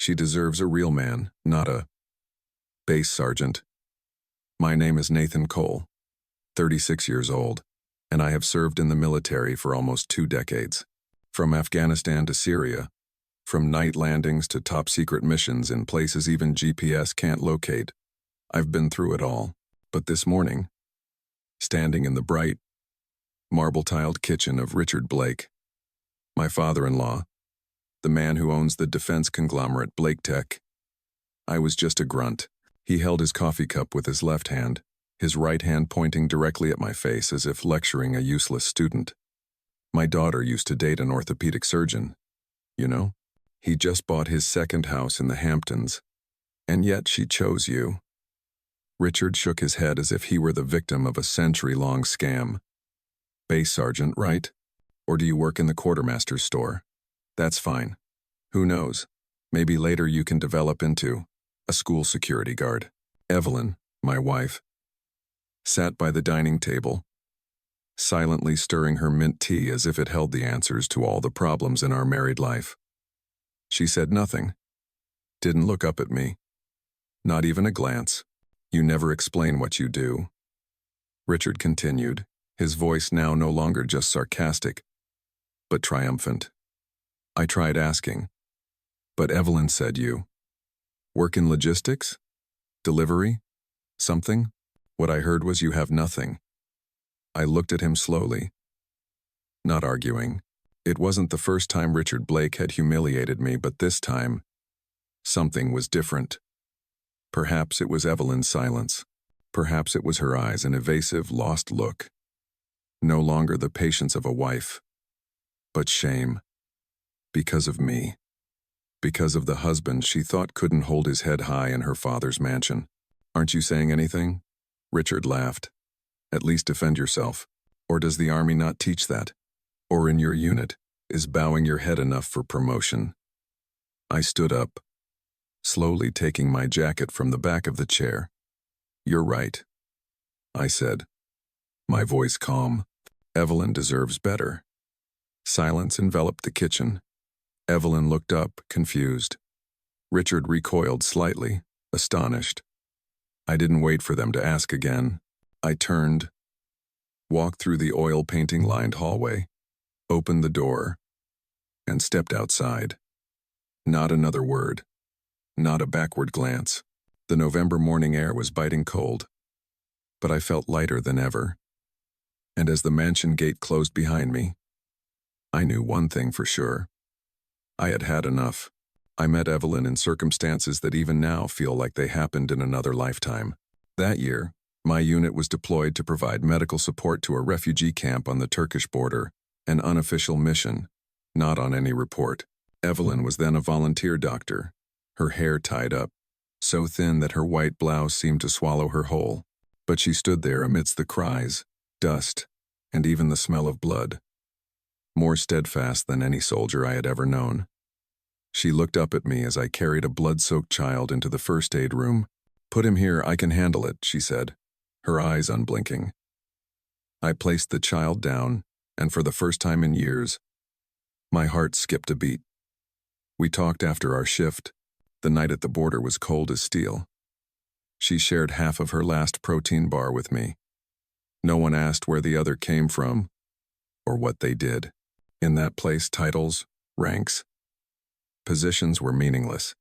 She deserves a real man, not a base sergeant. My name is Nathan Cole, 36 years old, and I have served in the military for almost 2 decades. From Afghanistan to Syria, from night landings to top-secret missions in places even GPS can't locate. I've been through it all. But this morning, standing in the bright, marble-tiled kitchen of Richard Blake, my father-in-law, the man who owns the defense conglomerate Blake Tech, I was just a grunt. He held his coffee cup with his left hand, his right hand pointing directly at my face as if lecturing a useless student. My daughter used to date an orthopedic surgeon. You know? He just bought his second house in the Hamptons. And yet she chose you. Richard shook his head as if he were the victim of a century-long scam. Base sergeant, right? Or do you work in the quartermaster's store? That's fine. Who knows? Maybe later you can develop into a school security guard. Evelyn, my wife, sat by the dining table, silently stirring her mint tea as if it held the answers to all the problems in our married life. She said nothing, didn't look up at me, not even a glance. You never explain what you do. Richard continued, his voice now no longer just sarcastic, but triumphant. I tried asking, but Evelyn said you work in logistics? Delivery? Something? What I heard was you have nothing. I looked at him slowly, not arguing. It wasn't the first time Richard Blake had humiliated me, but this time, something was different. Perhaps it was Evelyn's silence. Perhaps it was her eyes, an evasive, lost look. No longer the patience of a wife, but shame. Because of me. Because of the husband she thought couldn't hold his head high in her father's mansion. Aren't you saying anything? Richard laughed. At least defend yourself. Or does the army not teach that? Or in your unit, is bowing your head enough for promotion? I stood up, slowly taking my jacket from the back of the chair. You're right, I said, my voice calm. Evelyn deserves better. Silence enveloped the kitchen. Evelyn looked up, confused. Richard recoiled slightly, astonished. I didn't wait for them to ask again. I turned, walked through the oil painting-lined hallway, opened the door, and stepped outside. Not another word. Not a backward glance. The November morning air was biting cold, but I felt lighter than ever. And as the mansion gate closed behind me, I knew one thing for sure. I had had enough. I met Evelyn in circumstances that even now feel like they happened in another lifetime. That year, my unit was deployed to provide medical support to a refugee camp on the Turkish border, an unofficial mission, not on any report. Evelyn was then a volunteer doctor, her hair tied up, so thin that her white blouse seemed to swallow her whole. But she stood there amidst the cries, dust, and even the smell of blood, more steadfast than any soldier I had ever known. She looked up at me as I carried a blood-soaked child into the first aid room. Put him here, I can handle it, she said, her eyes unblinking. I placed the child down, and for the first time in years, my heart skipped a beat. We talked after our shift. The night at the border was cold as steel. She shared half of her last protein bar with me. No one asked where the other came from, or what they did. In that place, titles, ranks, positions were meaningless.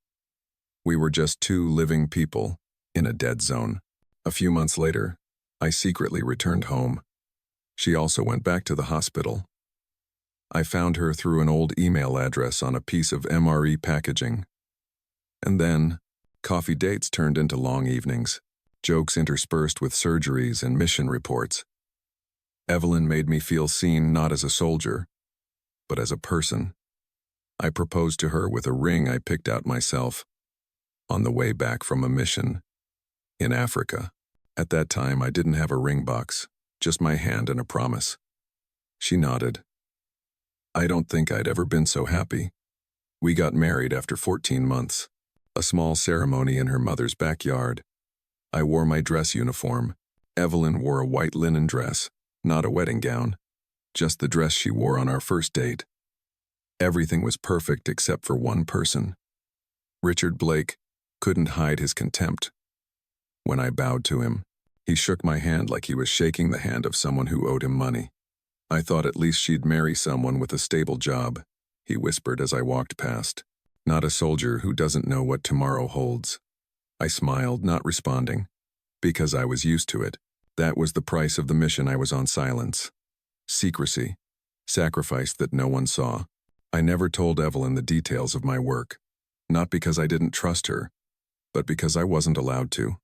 We were just 2 living people in a dead zone. A few months later, I secretly returned home. She also went back to the hospital. I found her through an old email address on a piece of MRE packaging. And then, coffee dates turned into long evenings, jokes interspersed with surgeries and mission reports. Evelyn made me feel seen not as a soldier, but as a person. I proposed to her with a ring I picked out myself on the way back from a mission in Africa. At that time, I didn't have a ring box, just my hand and a promise. She nodded. I don't think I'd ever been so happy. We got married after 14 months, a small ceremony in her mother's backyard. I wore my dress uniform. Evelyn wore a white linen dress, not a wedding gown, just the dress she wore on our first date. Everything was perfect except for one person. Richard Blake couldn't hide his contempt. When I bowed to him, he shook my hand like he was shaking the hand of someone who owed him money. I thought at least she'd marry someone with a stable job, he whispered as I walked past. Not a soldier who doesn't know what tomorrow holds. I smiled, not responding, because I was used to it. That was the price of the mission I was on: silence. Secrecy. Sacrifice that no one saw. I never told Evelyn the details of my work, not because I didn't trust her, but because I wasn't allowed to.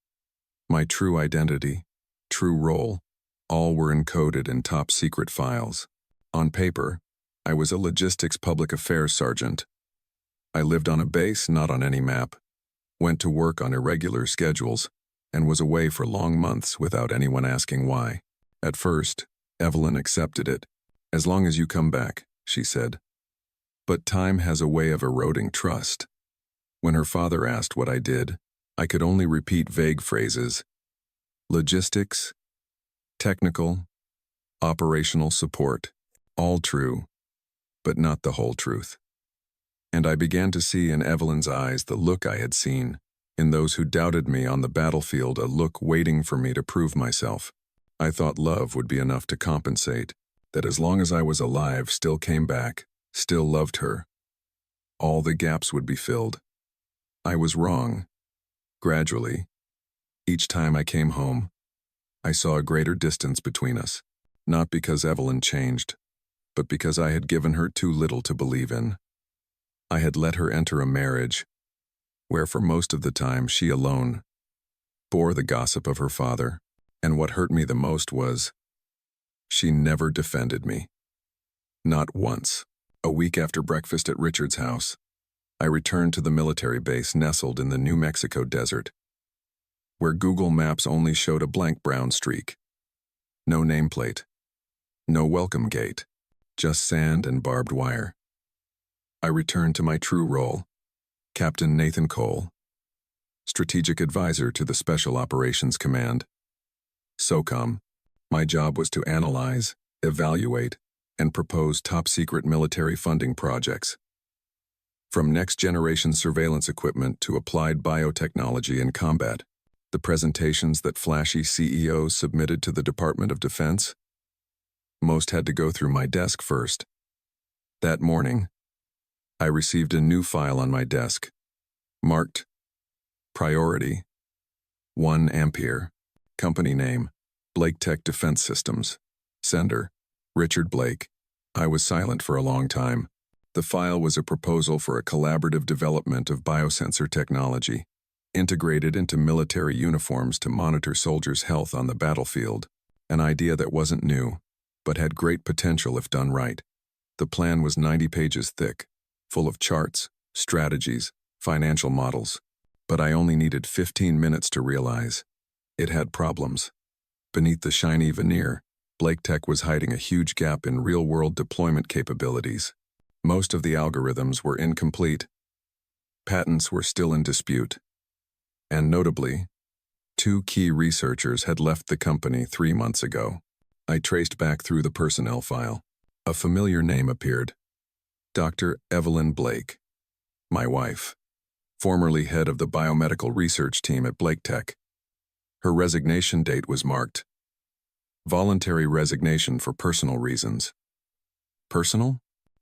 My true identity, true role, all were encoded in top-secret files. On paper, I was a logistics public affairs sergeant. I lived on a base, not on any map, went to work on irregular schedules, and was away for long months without anyone asking why. At first, Evelyn accepted it. "As long as you come back," she said. But time has a way of eroding trust. When her father asked what I did, I could only repeat vague phrases. Logistics, technical, operational support, all true, but not the whole truth. And I began to see in Evelyn's eyes the look I had seen in those who doubted me on the battlefield, a look waiting for me to prove myself. I thought love would be enough to compensate, that as long as I was alive, still came back, still loved her, all the gaps would be filled. I was wrong. Gradually, each time I came home, I saw a greater distance between us, not because Evelyn changed, but because I had given her too little to believe in. I had let her enter a marriage where for most of the time she alone bore the gossip of her father, and what hurt me the most was she never defended me. Not once. A week after breakfast at Richard's house, I returned to the military base nestled in the New Mexico desert, where Google Maps only showed a blank brown streak. No nameplate, no welcome gate, just sand and barbed wire. I returned to my true role, Captain Nathan Cole, Strategic Advisor to the Special Operations Command. SOCOM. My job was to analyze, evaluate, and propose top-secret military funding projects. From next-generation surveillance equipment to applied biotechnology in combat, the presentations that flashy CEOs submitted to the Department of Defense, most had to go through my desk first. That morning, I received a new file on my desk, marked Priority 1 Ampere, company name, Blake Tech Defense Systems, sender, Richard Blake. I was silent for a long time. The file was a proposal for a collaborative development of biosensor technology, integrated into military uniforms to monitor soldiers' health on the battlefield, an idea that wasn't new, but had great potential if done right. The plan was 90 pages thick, full of charts, strategies, financial models, but I only needed 15 minutes to realize it had problems. Beneath the shiny veneer, Blake Tech was hiding a huge gap in real-world deployment capabilities. Most of the algorithms were incomplete. Patents were still in dispute. And notably, 2 key researchers had left the company 3 months ago. I traced back through the personnel file. A familiar name appeared. Dr. Evelyn Blake, my wife, formerly head of the biomedical research team at Blake Tech. Her resignation date was marked voluntary resignation for personal reasons. Personal?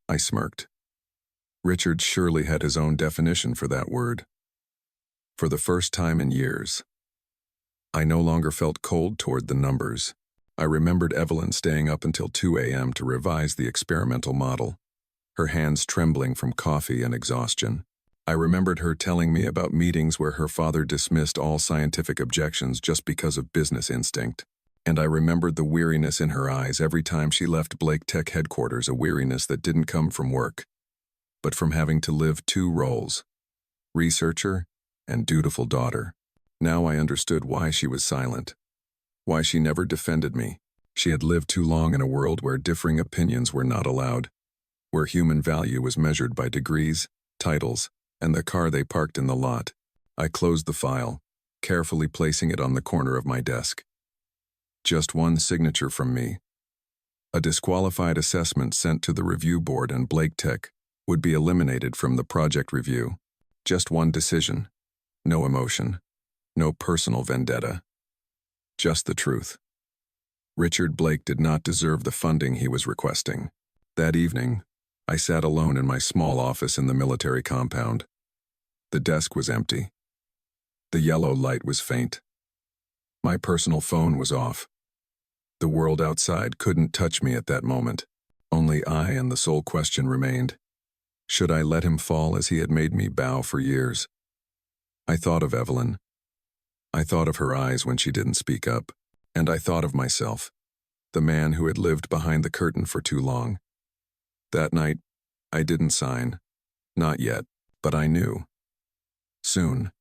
I smirked. Richard surely had his own definition for that word. For the first time in years, I no longer felt cold toward the numbers. I remembered Evelyn staying up until 2 a.m. to revise the experimental model, her hands trembling from coffee and exhaustion. I remembered her telling me about meetings where her father dismissed all scientific objections just because of business instinct. And I remembered the weariness in her eyes every time she left Blake Tech headquarters, a weariness that didn't come from work, but from having to live 2 roles, researcher and dutiful daughter. Now I understood why she was silent, why she never defended me. She had lived too long in a world where differing opinions were not allowed, where human value was measured by degrees, titles, and the car they parked in the lot. I closed the file, carefully placing it on the corner of my desk. Just one signature from me. A disqualified assessment sent to the review board, and Blake Tech would be eliminated from the project review. Just one decision. No emotion. No personal vendetta. Just the truth. Richard Blake did not deserve the funding he was requesting. That evening, I sat alone in my small office in the military compound. The desk was empty. The yellow light was faint. My personal phone was off. The world outside couldn't touch me at that moment. Only I and the sole question remained. Should I let him fall as he had made me bow for years? I thought of Evelyn. I thought of her eyes when she didn't speak up. And I thought of myself, the man who had lived behind the curtain for too long. That night, I didn't sign. Not yet, but I knew. Soon,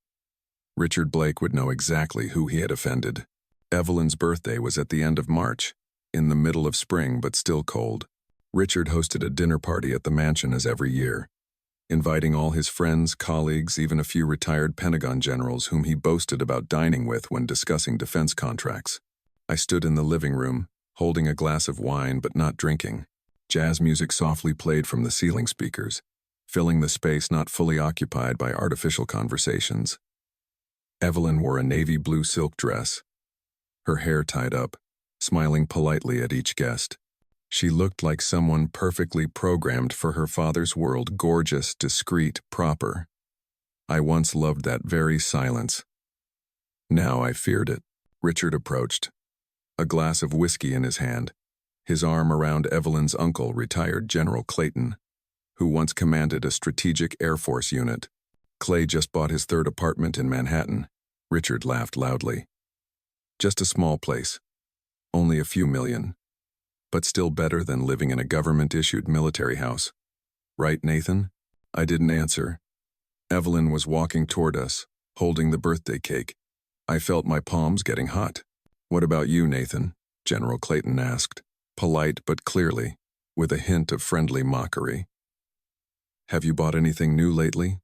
Richard Blake would know exactly who he had offended. Evelyn's birthday was at the end of March, in the middle of spring but still cold. Richard hosted a dinner party at the mansion as every year, inviting all his friends, colleagues, even a few retired Pentagon generals whom he boasted about dining with when discussing defense contracts. I stood in the living room, holding a glass of wine but not drinking. Jazz music softly played from the ceiling speakers, filling the space not fully occupied by artificial conversations. Evelyn wore a navy blue silk dress, her hair tied up, smiling politely at each guest. She looked like someone perfectly programmed for her father's world, gorgeous, discreet, proper. I once loved that very silence. Now I feared it. Richard approached, a glass of whiskey in his hand, his arm around Evelyn's uncle, retired General Clayton, who once commanded a strategic Air Force unit. Clay just bought his third apartment in Manhattan. Richard laughed loudly. Just a small place, only a few million, but still better than living in a government-issued military house. Right, Nathan? I didn't answer. Evelyn was walking toward us, holding the birthday cake. I felt my palms getting hot. What about you, Nathan? General Clayton asked, polite but clearly, with a hint of friendly mockery. Have you bought anything new lately?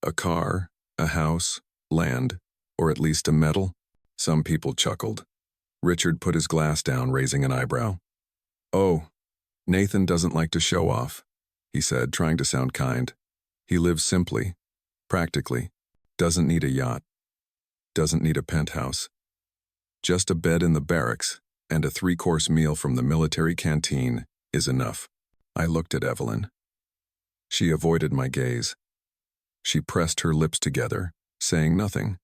A car, a house, land, or at least a medal? Some people chuckled. Richard put his glass down, raising an eyebrow. Oh, Nathan doesn't like to show off, he said, trying to sound kind. He lives simply, practically, doesn't need a yacht, doesn't need a penthouse. Just a bed in the barracks and a 3-course meal from the military canteen is enough. I looked at Evelyn. She avoided my gaze. She pressed her lips together, saying nothing.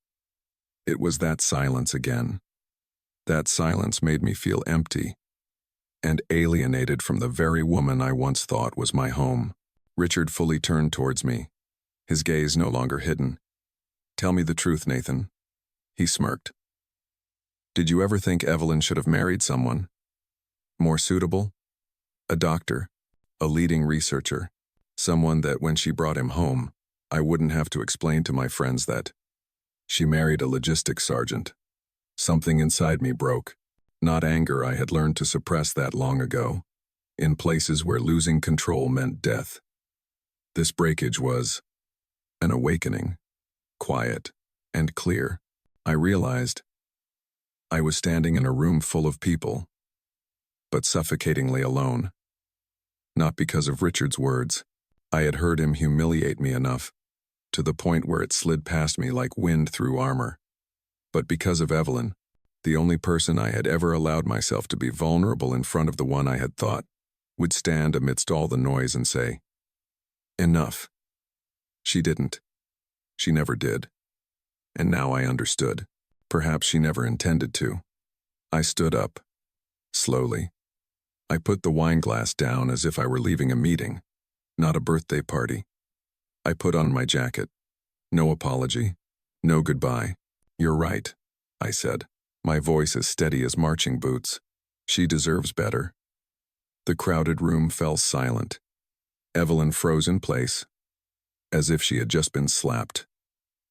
It was that silence again. That silence made me feel empty and alienated from the very woman I once thought was my home. Richard fully turned towards me, his gaze no longer hidden. Tell me the truth, Nathan. He smirked. Did you ever think Evelyn should have married someone more suitable? A doctor, a leading researcher, someone that when she brought him home, I wouldn't have to explain to my friends that she married a logistics sergeant. Something inside me broke. Not anger, I had learned to suppress that long ago, in places where losing control meant death. This breakage was an awakening, quiet and clear. I realized I was standing in a room full of people, but suffocatingly alone. Not because of Richard's words. I had heard him humiliate me enough, to the point where it slid past me like wind through armor. But because of Evelyn, the only person I had ever allowed myself to be vulnerable in front of, the one I had thought would stand amidst all the noise and say, enough. She didn't. She never did. And now I understood. Perhaps she never intended to. I stood up, slowly. I put the wine glass down as if I were leaving a meeting, not a birthday party. I put on my jacket. No apology, no goodbye. You're right, I said, my voice as steady as marching boots. She deserves better. The crowded room fell silent. Evelyn froze in place, as if she had just been slapped.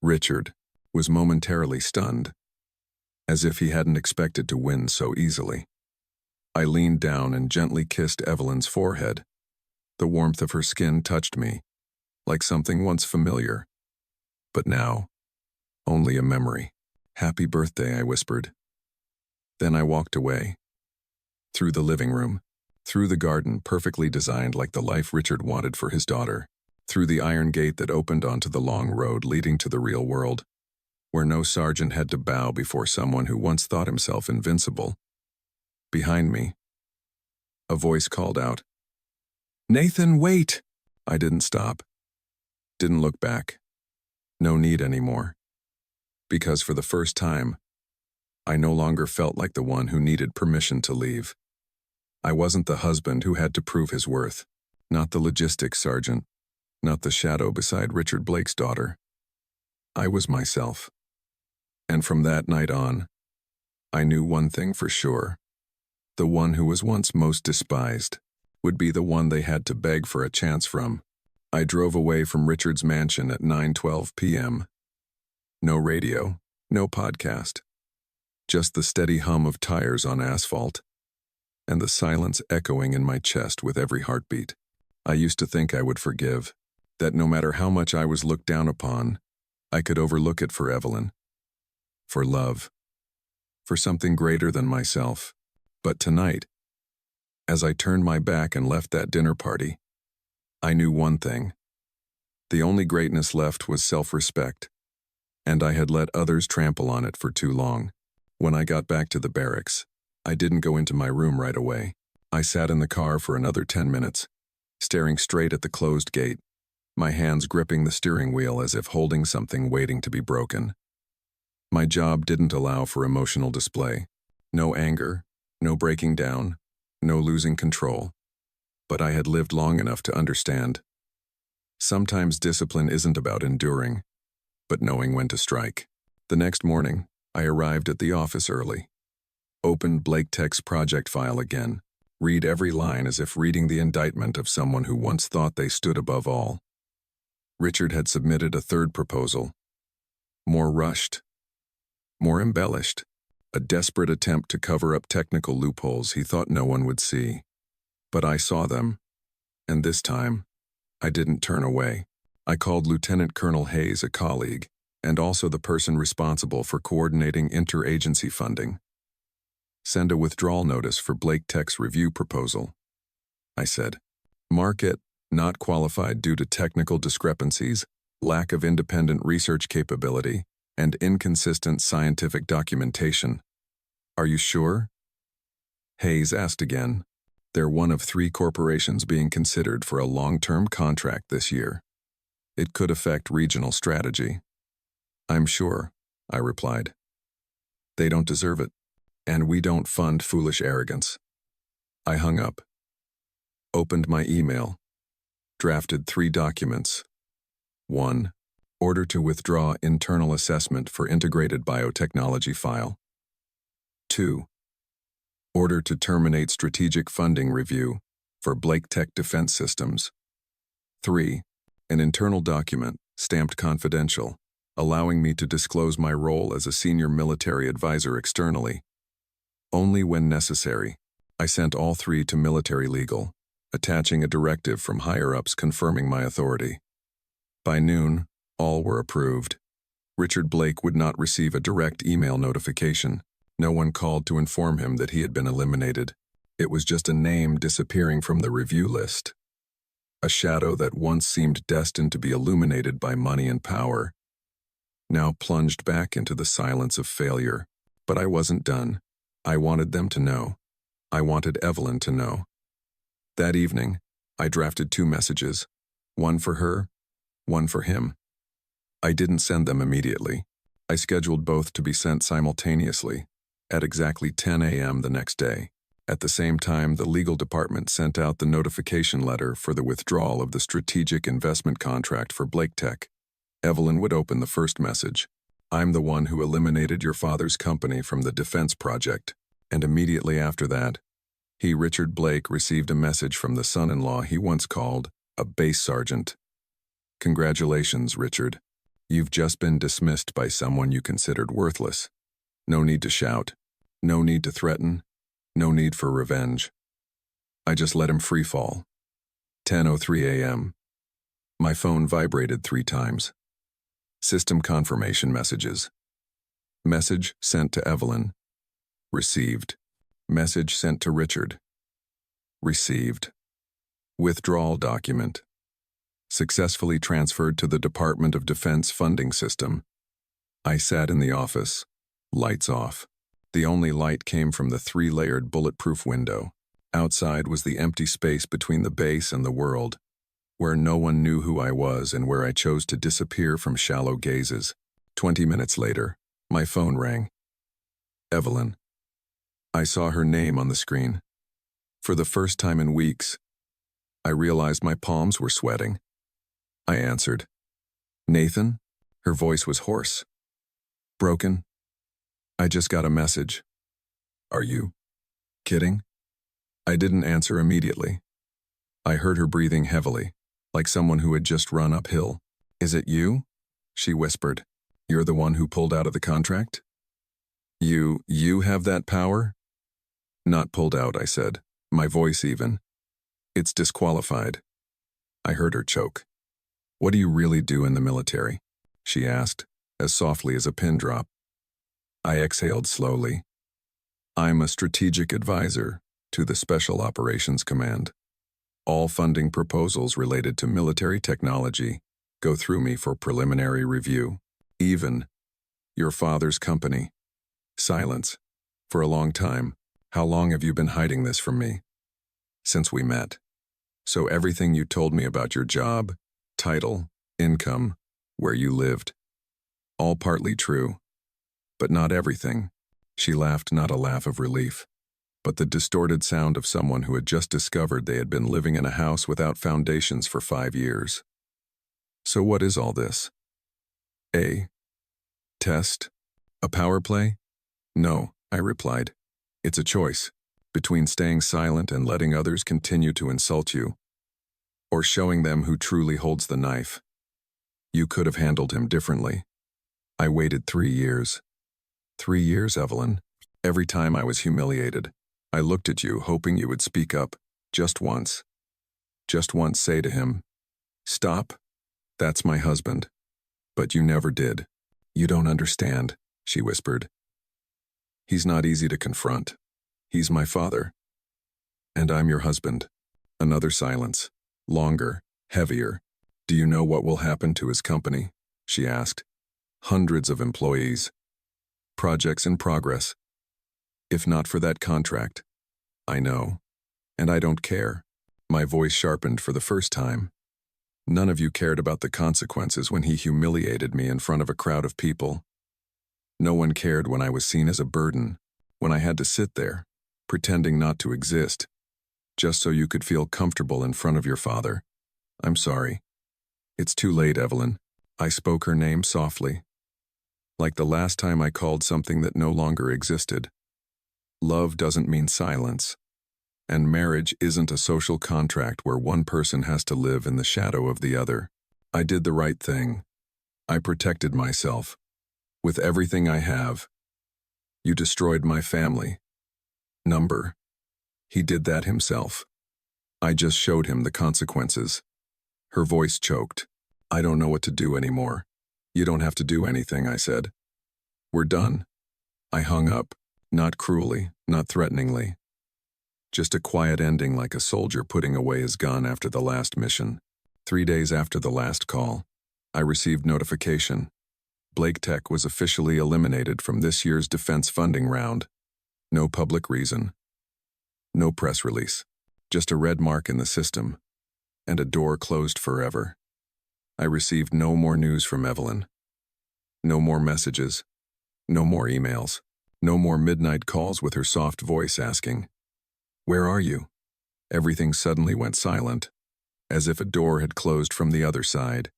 Richard was momentarily stunned, as if he hadn't expected to win so easily. I leaned down and gently kissed Evelyn's forehead. The warmth of her skin touched me, like something once familiar. But now, only a memory. Happy birthday, I whispered. Then I walked away. Through the living room, through the garden perfectly designed like the life Richard wanted for his daughter, through the iron gate that opened onto the long road leading to the real world, where no sergeant had to bow before someone who once thought himself invincible. Behind me, a voice called out, "Nathan, wait!" I didn't stop. Didn't look back. No need anymore. Because for the first time, I no longer felt like the one who needed permission to leave. I wasn't the husband who had to prove his worth, not the logistics sergeant, not the shadow beside Richard Blake's daughter. I was myself. And from that night on, I knew one thing for sure. The one who was once most despised would be the one they had to beg for a chance from. I drove away from Richard's mansion at 9:12 p.m. No radio, no podcast. Just the steady hum of tires on asphalt, and the silence echoing in my chest with every heartbeat. I used to think I would forgive, that no matter how much I was looked down upon, I could overlook it for Evelyn, for love, for something greater than myself. But tonight, as I turned my back and left that dinner party, I knew one thing. The only greatness left was self-respect, and I had let others trample on it for too long. When I got back to the barracks, I didn't go into my room right away. I sat in the car for another 10 minutes, staring straight at the closed gate, my hands gripping the steering wheel as if holding something waiting to be broken. My job didn't allow for emotional display. No anger, no breaking down, no losing control. But I had lived long enough to understand. Sometimes discipline isn't about enduring, but knowing when to strike. The next morning, I arrived at the office early. Opened Blake Tech's project file again. Read every line as if reading the indictment of someone who once thought they stood above all. Richard had submitted a third proposal. More rushed. More embellished. A desperate attempt to cover up technical loopholes he thought no one would see. But I saw them. And this time, I didn't turn away. I called Lieutenant Colonel Hayes, a colleague, and also the person responsible for coordinating interagency funding. Send a withdrawal notice for Blake Tech's review proposal, I said. Mark it not qualified due to technical discrepancies, lack of independent research capability, and inconsistent scientific documentation. Are you sure? Hayes asked again. They're one of 3 corporations being considered for a long-term contract this year. It could affect regional strategy. I'm sure, I replied. They don't deserve it, and we don't fund foolish arrogance. I hung up. Opened my email. Drafted 3 documents. 1. Order to withdraw internal assessment for integrated biotechnology file. 2. Order to terminate strategic funding review for Blake Tech Defense Systems. 3. An internal document, stamped confidential, allowing me to disclose my role as a senior military advisor externally. Only when necessary. I sent all 3 to military legal, attaching a directive from higher-ups confirming my authority. By noon, all were approved. Richard Blake would not receive a direct email notification. No one called to inform him that he had been eliminated. It was just a name disappearing from the review list. A shadow that once seemed destined to be illuminated by money and power, now plunged back into the silence of failure. But I wasn't done. I wanted them to know. I wanted Evelyn to know. That evening, I drafted 2 messages, one for her, one for him. I didn't send them immediately. I scheduled both to be sent simultaneously, at exactly 10 a.m. the next day. At the same time, the legal department sent out the notification letter for the withdrawal of the strategic investment contract for Blake Tech. Evelyn would open the first message. I'm the one who eliminated your father's company from the defense project. And immediately after that, he, Richard Blake, received a message from the son-in-law he once called a base sergeant. Congratulations, Richard. You've just been dismissed by someone you considered worthless. No need to shout. No need to threaten. No need for revenge. I just let him free fall. 10:03 a.m. My phone vibrated 3 times. System confirmation messages. Message sent to Evelyn. Received. Message sent to Richard. Received. Withdrawal document. Successfully transferred to the Department of Defense funding system. I sat in the office, lights off. The only light came from the 3-layered bulletproof window. Outside was the empty space between the base and the world, where no one knew who I was and where I chose to disappear from shallow gazes. 20 minutes later, my phone rang. Evelyn. I saw her name on the screen. For the first time in weeks, I realized my palms were sweating. I answered. Nathan? Her voice was hoarse. Broken. I just got a message. Are you kidding? I didn't answer immediately. I heard her breathing heavily, like someone who had just run uphill. Is it you? She whispered. You're the one who pulled out of the contract? You have that power? Not pulled out, I said, my voice even. It's disqualified. I heard her choke. What do you really do in the military? She asked, as softly as a pin drop. I exhaled slowly. I'm a strategic advisor to the Special Operations Command. All funding proposals related to military technology go through me for preliminary review. Even your father's company. Silence. For a long time. How long have you been hiding this from me? Since we met. So everything you told me about your job, title, income, where you lived. All partly true. But not everything. She laughed, not a laugh of relief, but the distorted sound of someone who had just discovered they had been living in a house without foundations for 5 years. So what is all this? A test? A power play? No, I replied. It's a choice between staying silent and letting others continue to insult you, or showing them who truly holds the knife. You could have handled him differently. I waited 3 years. 3 years, Evelyn. Every time I was humiliated, I looked at you hoping you would speak up, just once. Just once say to him, stop, that's my husband. But you never did. You don't understand, she whispered. He's not easy to confront. He's my father. And I'm your husband. Another silence. Longer, heavier. Do you know what will happen to his company? She asked. Hundreds of employees. Projects in progress. If not for that contract. I know. And I don't care. My voice sharpened for the first time. None of you cared about the consequences when he humiliated me in front of a crowd of people. No one cared when I was seen as a burden, when I had to sit there, pretending not to exist, just so you could feel comfortable in front of your father. I'm sorry. It's too late, Evelyn. I spoke her name softly, like the last time I called something that no longer existed. Love doesn't mean silence, and marriage isn't a social contract where one person has to live in the shadow of the other. I did the right thing. I protected myself. With everything I have. You destroyed my family. Number. He did that himself. I just showed him the consequences. Her voice choked. I don't know what to do anymore. You don't have to do anything, I said. We're done. I hung up, not cruelly, not threateningly. Just a quiet ending like a soldier putting away his gun after the last mission. 3 days after the last call, I received notification. Blake Tech was officially eliminated from this year's defense funding round. No public reason. No press release. Just a red mark in the system. And a door closed forever. I received no more news from Evelyn. No more messages. No more emails. No more midnight calls with her soft voice asking, "Where are you?" Everything suddenly went silent, as if a door had closed from the other side,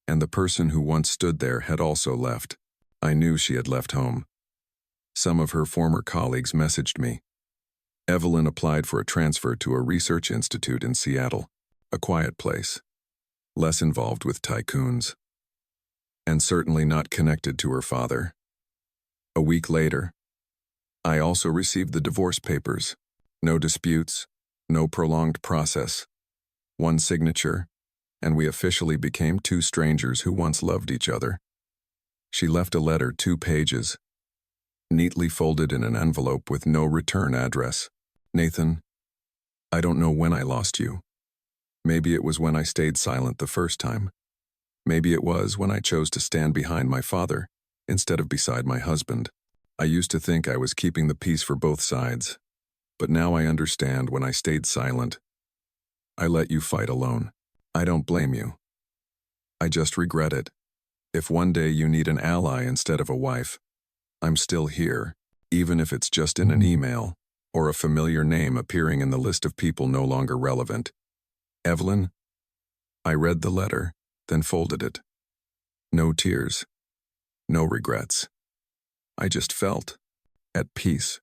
and the person who once stood there had also left. I knew she had left home. Some of her former colleagues messaged me. Evelyn applied for a transfer to a research institute in Seattle, a quiet place, less involved with tycoons, and certainly not connected to her father. A week later, I also received the divorce papers. No disputes, no prolonged process. One signature, and we officially became two strangers who once loved each other. She left a letter 2 pages, neatly folded in an envelope with no return address. Nathan, I don't know when I lost you. Maybe it was when I stayed silent the first time. Maybe it was when I chose to stand behind my father instead of beside my husband. I used to think I was keeping the peace for both sides, but now I understand when I stayed silent. I let you fight alone. I don't blame you. I just regret it. If one day you need an ally instead of a wife, I'm still here, even if it's just in an email or a familiar name appearing in the list of people no longer relevant. Evelyn? I read the letter, then folded it. No tears. No regrets. I just felt at peace.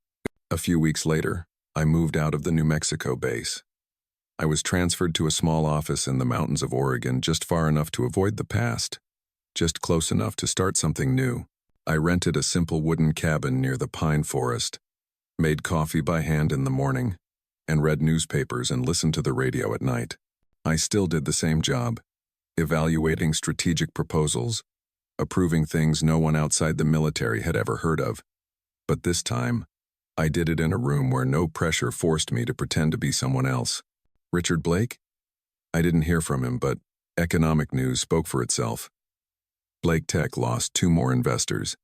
A few weeks later, I moved out of the New Mexico base. I was transferred to a small office in the mountains of Oregon, just far enough to avoid the past, just close enough to start something new. I rented a simple wooden cabin near the pine forest, made coffee by hand in the morning, and read newspapers and listened to the radio at night. I still did the same job, evaluating strategic proposals, approving things no one outside the military had ever heard of. But this time, I did it in a room where no pressure forced me to pretend to be someone else. Richard Blake? I didn't hear from him, but economic news spoke for itself. Blake Tech lost 2 more investors.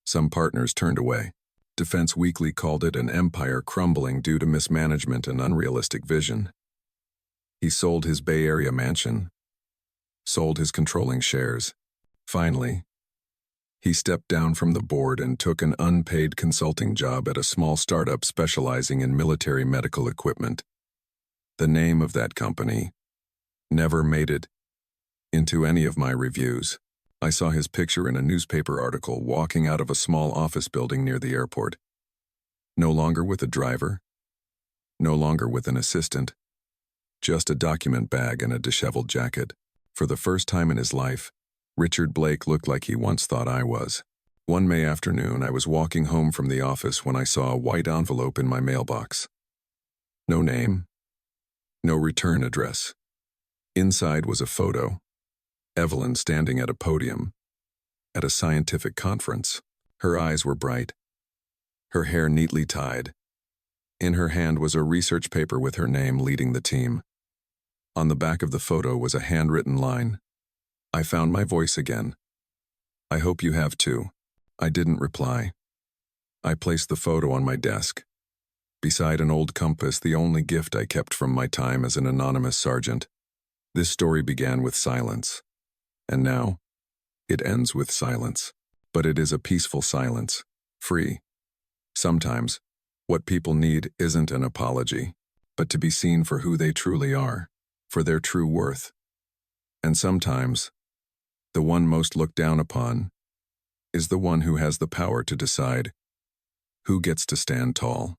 Some partners turned away. Defense Weekly called it an empire crumbling due to mismanagement and unrealistic vision. He sold his Bay Area mansion, sold his controlling shares. Finally, he stepped down from the board and took an unpaid consulting job at a small startup specializing in military medical equipment. The name of that company never made it into any of my reviews. I saw his picture in a newspaper article walking out of a small office building near the airport. No longer with a driver, no longer with an assistant, just a document bag and a disheveled jacket. For the first time in his life, Richard Blake looked like he once thought I was. One May afternoon, I was walking home from the office when I saw a white envelope in my mailbox. No name, no return address. Inside was a photo. Evelyn standing at a podium, at a scientific conference. Her eyes were bright, her hair neatly tied. In her hand was a research paper with her name leading the team. On the back of the photo was a handwritten line. I found my voice again. I hope you have too. I didn't reply. I placed the photo on my desk, beside an old compass, the only gift I kept from my time as an anonymous sergeant. This story began with silence, and now it ends with silence. But it is a peaceful silence, free. Sometimes, what people need isn't an apology, but to be seen for who they truly are, for their true worth. And sometimes, the one most looked down upon is the one who has the power to decide who gets to stand tall.